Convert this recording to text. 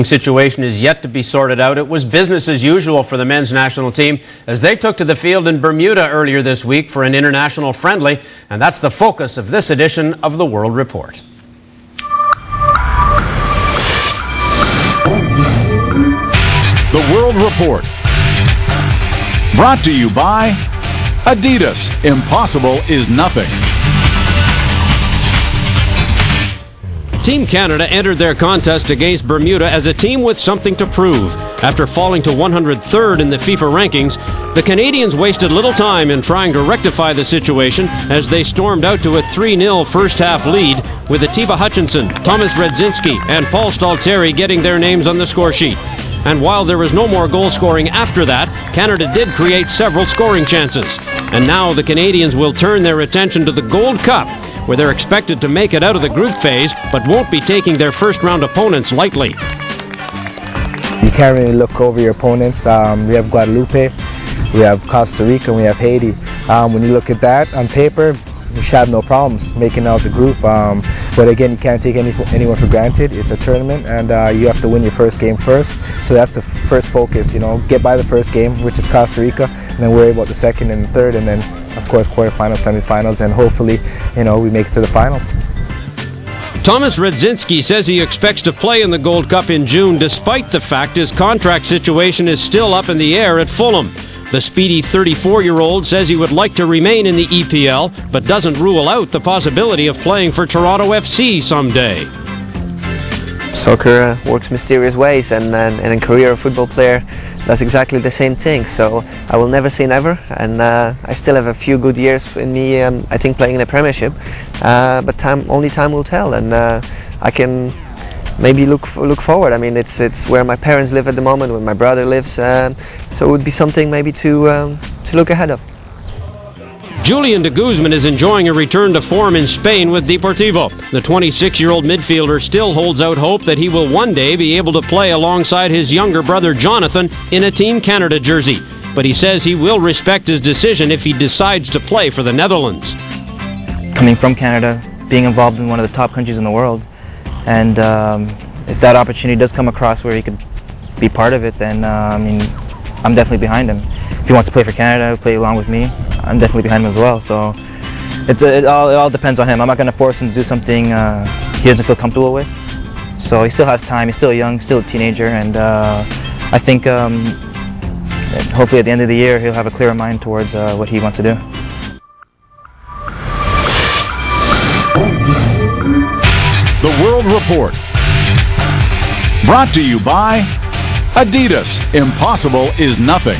Situation is yet to be sorted out. It was business as usual for the men's national team as they took to the field in Bermuda earlier this week for an international friendly, and that's the focus of this edition of the World Report. The World Report, brought to you by Adidas. Impossible is nothing. Team Canada entered their contest against Bermuda as a team with something to prove. After falling to 103rd in the FIFA rankings, the Canadians wasted little time in trying to rectify the situation as they stormed out to a 3-0 first-half lead, with Atiba Hutchinson, Thomas Redzinski, and Paul Stalteri getting their names on the score sheet. And while there was no more goal scoring after that, Canada did create several scoring chances. And now the Canadians will turn their attention to the Gold Cup, where they're expected to make it out of the group phase, but won't be taking their first-round opponents lightly. You can't really look over your opponents. We have Guadalupe, we have Costa Rica, and we have Haiti. When you look at that on paper, we should have no problems making out the group. But again, you can't take anyone for granted. It's a tournament, and you have to win your first game first. So that's the first focus, you know, get by the first game, which is Costa Rica, and then worry about the second and the third, and then, of course, quarterfinals, semifinals, and hopefully, you know, we make it to the finals. Thomas Redzinski says he expects to play in the Gold Cup in June, despite the fact his contract situation is still up in the air at Fulham. The speedy 34-year-old says he would like to remain in the EPL, but doesn't rule out the possibility of playing for Toronto FC someday. Soccer works mysterious ways, and in a career, a football player does exactly the same thing. So I will never say never, and I still have a few good years in me, I think, playing in the Premiership. But only time will tell, and I can maybe look forward. I mean, it's where my parents live at the moment, where my brother lives, so it would be something maybe to look ahead of. Julian de Guzman is enjoying a return to form in Spain with Deportivo. The 26-year-old midfielder still holds out hope that he will one day be able to play alongside his younger brother Jonathan in a Team Canada jersey. But he says he will respect his decision if he decides to play for the Netherlands. Coming from Canada, being involved in one of the top countries in the world, and if that opportunity does come across where he could be part of it, then I mean, I'm definitely behind him. If he wants to play for Canada, play along with me, I'm definitely behind him as well. So it all depends on him. I'm not going to force him to do something he doesn't feel comfortable with. So he still has time. He's still young, still a teenager, and I think hopefully at the end of the year he'll have a clearer mind towards what he wants to do. The World Report, brought to you by Adidas. Impossible is nothing.